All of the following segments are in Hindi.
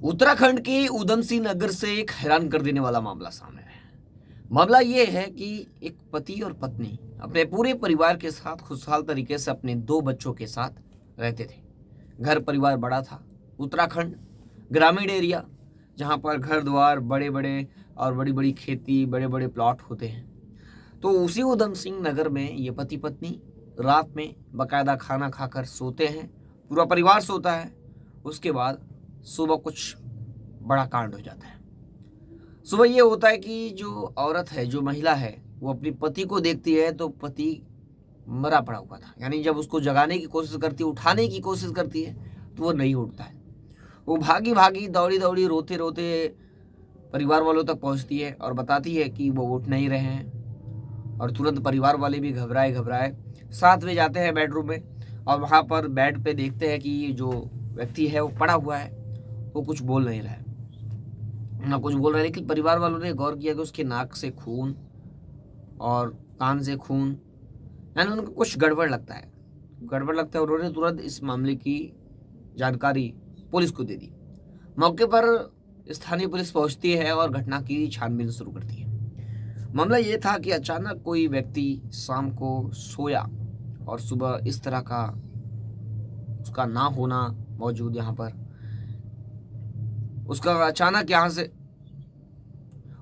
उत्तराखंड के उधम सिंह नगर से एक हैरान कर देने वाला मामला सामने आया है। मामला ये है कि एक पति और पत्नी अपने पूरे परिवार के साथ खुशहाल तरीके से अपने दो बच्चों के साथ रहते थे। घर परिवार बड़ा था। उत्तराखंड ग्रामीण एरिया, जहाँ पर घर द्वार बड़े बड़े और बड़ी बड़ी खेती, बड़े बड़े प्लॉट होते हैं। तो उसी उधम सिंह नगर में ये पति पत्नी रात में बकायदा खाना खाकर सोते हैं। पूरा परिवार सोता है। उसके बाद सुबह कुछ बड़ा कांड हो जाता है। सुबह ये होता है कि जो औरत है, जो महिला है, वो अपने पति को देखती है तो पति मरा पड़ा हुआ था। यानी जब उसको जगाने की कोशिश करती है, उठाने की कोशिश करती है, तो वो नहीं उठता है। वो भागी भागी दौड़ी दौड़ी रोते रोते परिवार वालों तक पहुंचती है और बताती है कि वो उठ नहीं रहे हैं। और तुरंत परिवार वाले भी घबराए घबराए साथ में जाते हैं बेडरूम में, और वहाँ पर बेड पे देखते हैं कि जो व्यक्ति है वो पड़ा हुआ है। वो कुछ बोल नहीं रहा है, ना कुछ बोल रहा है। लेकिन परिवार वालों ने गौर किया कि उसके नाक से खून और कान से खून, यानी उनको कुछ गड़बड़ लगता है। उन्होंने तुरंत इस मामले की जानकारी पुलिस को दे दी। मौके पर स्थानीय पुलिस पहुंचती है और घटना की छानबीन शुरू करती है। मामला ये था कि अचानक कोई व्यक्ति शाम को सोया और सुबह इस तरह का उसका ना होना मौजूद, यहाँ पर उसका अचानक यहाँ से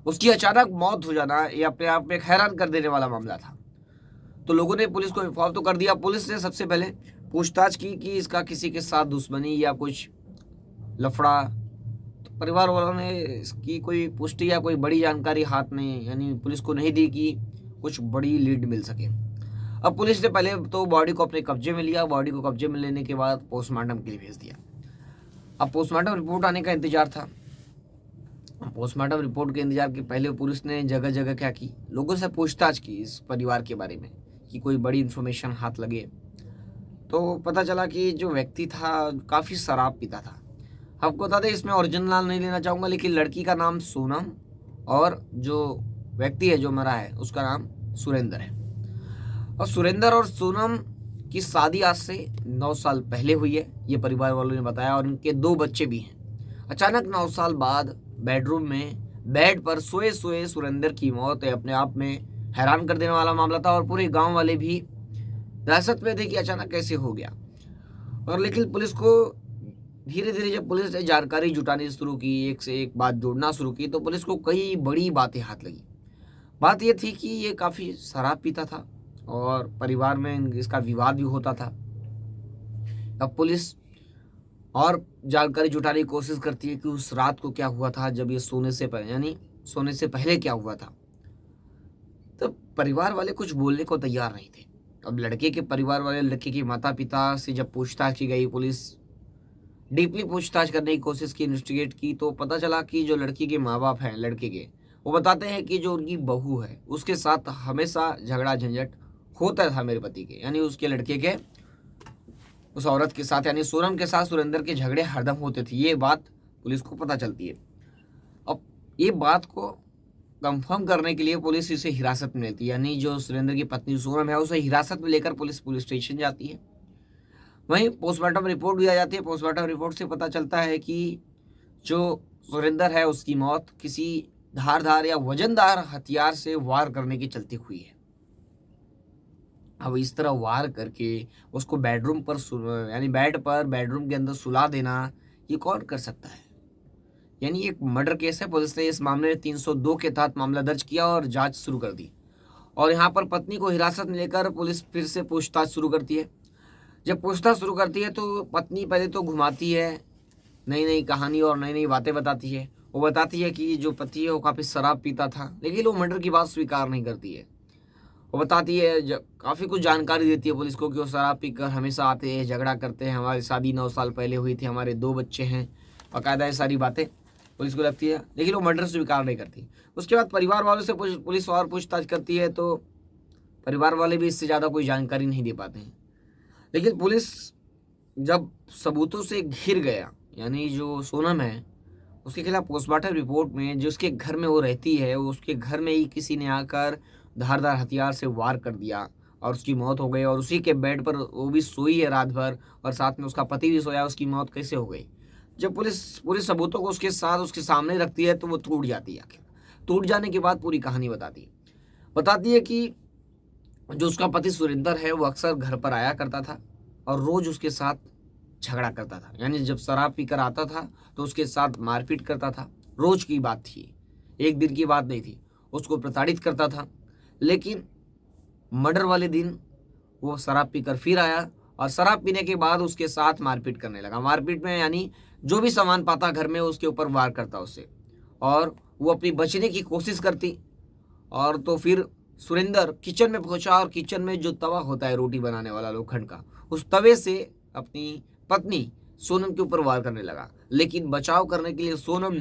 उसकी अचानक मौत हो जाना, ये अपने आप में एक हैरान कर देने वाला मामला था। तो लोगों ने पुलिस को इन्फॉर्म तो कर दिया। पुलिस ने सबसे पहले पूछताछ की कि इसका किसी के साथ दुश्मनी या कुछ लफड़ा। तो परिवार वालों ने इसकी कोई पुष्टि या कोई बड़ी जानकारी हाथ में, यानी पुलिस को नहीं दी कि कुछ बड़ी लीड मिल सके। अब पुलिस ने पहले तो बॉडी को अपने कब्जे में लिया। बॉडी को कब्जे में लेने के बाद पोस्टमार्टम के लिए भेज दिया। अब पोस्टमार्टम रिपोर्ट आने का इंतजार था। पोस्टमार्टम रिपोर्ट के इंतजार के पहले पुलिस ने जगह जगह क्या की, लोगों से पूछताछ की इस परिवार के बारे में कि कोई बड़ी इन्फॉर्मेशन हाथ लगे। तो पता चला कि जो व्यक्ति था काफ़ी शराब पीता था। आपको बता दें, इसमें ओरिजिनल नाम नहीं लेना चाहूँगा, लेकिन लड़की का नाम सोनम और जो व्यक्ति है जो मरा है उसका नाम सुरेंद्र है। और सुरेंद्र और सोनम की शादी आज से 9 साल पहले हुई है, ये परिवार वालों ने बताया, और उनके 2 बच्चे भी हैं। अचानक 9 साल बाद बेडरूम में बेड पर सोए सोए सुरेंद्र की मौत अपने आप में हैरान कर देने वाला मामला था। और पूरे गांव वाले भी दहशत में थे कि अचानक कैसे हो गया। और लेकिन पुलिस को धीरे धीरे जब पुलिस ने जानकारी जुटानी शुरू की, एक से एक बात जोड़ना शुरू की, तो पुलिस को कई बड़ी बातें हाथ लगी। बात यह थी कि ये काफ़ी शराब पीता था और परिवार में इसका विवाद भी होता था। अब पुलिस और जानकारी जुटाने की कोशिश करती है कि उस रात को क्या हुआ था, जब ये सोने से पहले, यानी सोने से पहले क्या हुआ था। तो परिवार वाले कुछ बोलने को तैयार नहीं थे। अब लड़के के परिवार वाले, लड़के के माता पिता से जब पूछताछ की गई, पुलिस डीपली पूछताछ करने की कोशिश की, इन्वेस्टिगेट की, तो पता चला कि जो लड़की के माँ बाप हैं लड़के के, वो बताते हैं कि जो उनकी बहू है उसके साथ हमेशा झगड़ा झंझट होता था मेरे पति के, यानी उसके लड़के के उस औरत के साथ, यानी सोनम के साथ सुरेंद्र के झगड़े हरदम होते थे। ये बात पुलिस को पता चलती है। अब ये बात को कंफर्म करने के लिए पुलिस इसे हिरासत में लेती है, यानी जो सुरेंद्र की पत्नी सोनम है उसे हिरासत में लेकर पुलिस स्टेशन जाती है। वहीं पोस्टमार्टम रिपोर्ट भी आ जाती है। पोस्टमार्टम रिपोर्ट से पता चलता है कि जो सुरेंद्र है उसकी मौत किसी धारदार या वजनदार हथियार से वार करने के चलते हुई है। अब इस तरह वार करके उसको बेडरूम पर, यानी बेड पर बेडरूम के अंदर सुला देना, ये कौन कर सकता है? यानी एक मर्डर केस है। पुलिस ने इस मामले में 302 के तहत मामला दर्ज किया और जांच शुरू कर दी। और यहाँ पर पत्नी को हिरासत में लेकर पुलिस फिर से पूछताछ शुरू करती है। जब पूछताछ शुरू करती है तो पत्नी पहले तो घुमाती है, नई नई कहानी और नई नई बातें बताती है। वो बताती है कि जो पति है वो काफ़ी शराब पीता था, लेकिन वो मर्डर की बात स्वीकार नहीं करती है। वो बताती है, काफ़ी कुछ जानकारी देती है पुलिस को कि वो शराब पीकर हमेशा आते हैं, झगड़ा करते हैं, हमारी शादी 9 साल पहले हुई थी, हमारे 2 बच्चे हैं, बाकायदा ये सारी बातें पुलिस को लगती है, लेकिन वो मर्डर स्वीकार नहीं करती। उसके बाद परिवार वालों से पुलिस और पूछताछ करती है, तो परिवार वाले भी इससे ज़्यादा कोई जानकारी नहीं दे पाते हैं। लेकिन पुलिस जब सबूतों से घिर गया, यानी जो सोनम है उसके खिलाफ पोस्टमार्टम रिपोर्ट में जो उसके घर में वो रहती है, उसके घर में ही किसी ने आकर धारदार हथियार से वार कर दिया और उसकी मौत हो गई। और उसी के बेड पर वो भी सोई है रात भर, और साथ में उसका पति भी सोया, उसकी मौत कैसे हो गई? जब पुलिस पूरे सबूतों को उसके साथ उसके सामने रखती है तो वो टूट जाती है आखिर। टूट जाने के बाद पूरी कहानी बताती है कि जो उसका पति सुरेंद्र है वो अक्सर घर पर आया करता था और रोज उसके साथ झगड़ा करता था। यानी जब शराब पीकर आता था तो उसके साथ मारपीट करता था। रोज की बात थी, एक दिन की बात नहीं थी। उसको प्रताड़ित करता था। लेकिन मर्डर वाले दिन वो शराब पीकर फिर आया और शराब पीने के बाद उसके साथ मारपीट करने लगा। मारपीट में यानी जो भी सामान पाता घर में उसके ऊपर वार करता उससे, और वो अपनी बचने की कोशिश करती। और तो फिर सुरेंद्र किचन में पहुंचा और किचन में जो तवा होता है रोटी बनाने वाला लोखंड का, उस तवे से अपनी पत्नी सोनम के ऊपर वार करने लगा। लेकिन बचाव करने के लिए सोनम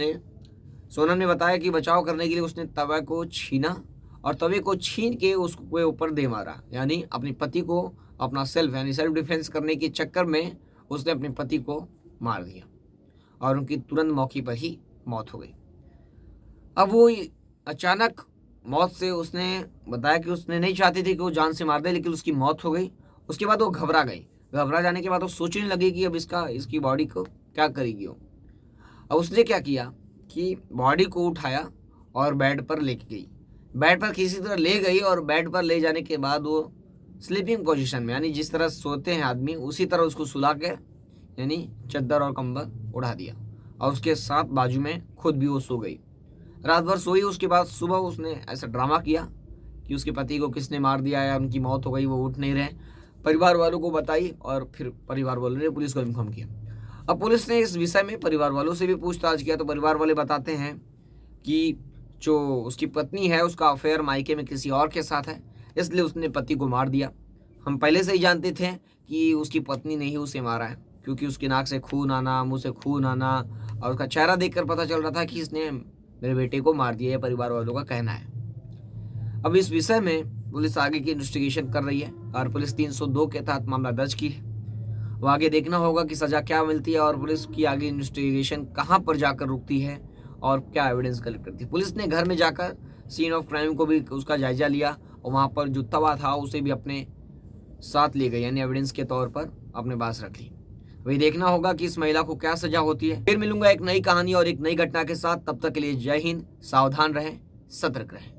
ने बताया कि बचाव करने के लिए उसने तवे को छीना और तवे को छीन के उसके ऊपर दे मारा। यानी अपने पति को अपना सेल्फ डिफेंस करने के चक्कर में उसने अपने पति को मार दिया और उनकी तुरंत मौके पर ही मौत हो गई। अब वो अचानक मौत से उसने बताया कि उसने नहीं चाहती थी कि वो जान से मार दे, लेकिन उसकी मौत हो गई। उसके बाद वो घबरा गई। घबरा जाने के बाद वो सोचने लगी कि अब इसकी बॉडी को क्या करेगी वो। अब उसने क्या किया कि बॉडी को उठाया और बेड पर लेके गई। बेड पर किसी तरह ले गई और बेड पर ले जाने के बाद वो स्लीपिंग पोजीशन में, यानी जिस तरह सोते हैं आदमी उसी तरह उसको सुला के, यानी चद्दर और कंबल उड़ा दिया और उसके साथ बाजू में खुद भी वो सो गई। रात भर सोई। उसके बाद सुबह उसने ऐसा ड्रामा किया कि उसके पति को किसने मार दिया या उनकी मौत हो गई, वो उठ नहीं रहे। परिवार वालों को बताई और फिर परिवार वालों ने पुलिस को इन्फॉर्म किया। अब पुलिस ने इस विषय में परिवार वालों से भी पूछताछ किया तो परिवार वाले बताते हैं कि जो उसकी पत्नी है उसका अफेयर मायके में किसी और के साथ है, इसलिए उसने पति को मार दिया। हम पहले से ही जानते थे कि उसकी पत्नी ने ही उसे मारा है, क्योंकि उसकी नाक से खून आना, मुंह से खून आना और उसका चेहरा देखकर पता चल रहा था कि इसने मेरे बेटे को मार दिया है, परिवार वालों का कहना है। अब इस विषय में पुलिस आगे की इन्वेस्टिगेशन कर रही है और पुलिस 302 के तहत मामला दर्ज की है। वो आगे देखना होगा कि सजा क्या मिलती है और पुलिस की आगे इन्वेस्टिगेशन कहाँ पर जाकर रुकती है और क्या एविडेंस कलेक्ट करती है। पुलिस ने घर में जाकर सीन ऑफ क्राइम को भी उसका जायजा लिया और वहाँ पर जो तवा था उसे भी अपने साथ ले गई, यानी एविडेंस के तौर पर अपने पास रख ली। वही देखना होगा कि इस महिला को क्या सजा होती है। फिर मिलूंगा एक नई कहानी और एक नई घटना के साथ। तब तक के लिए जय हिंद, सावधान रहें, सतर्क रहें।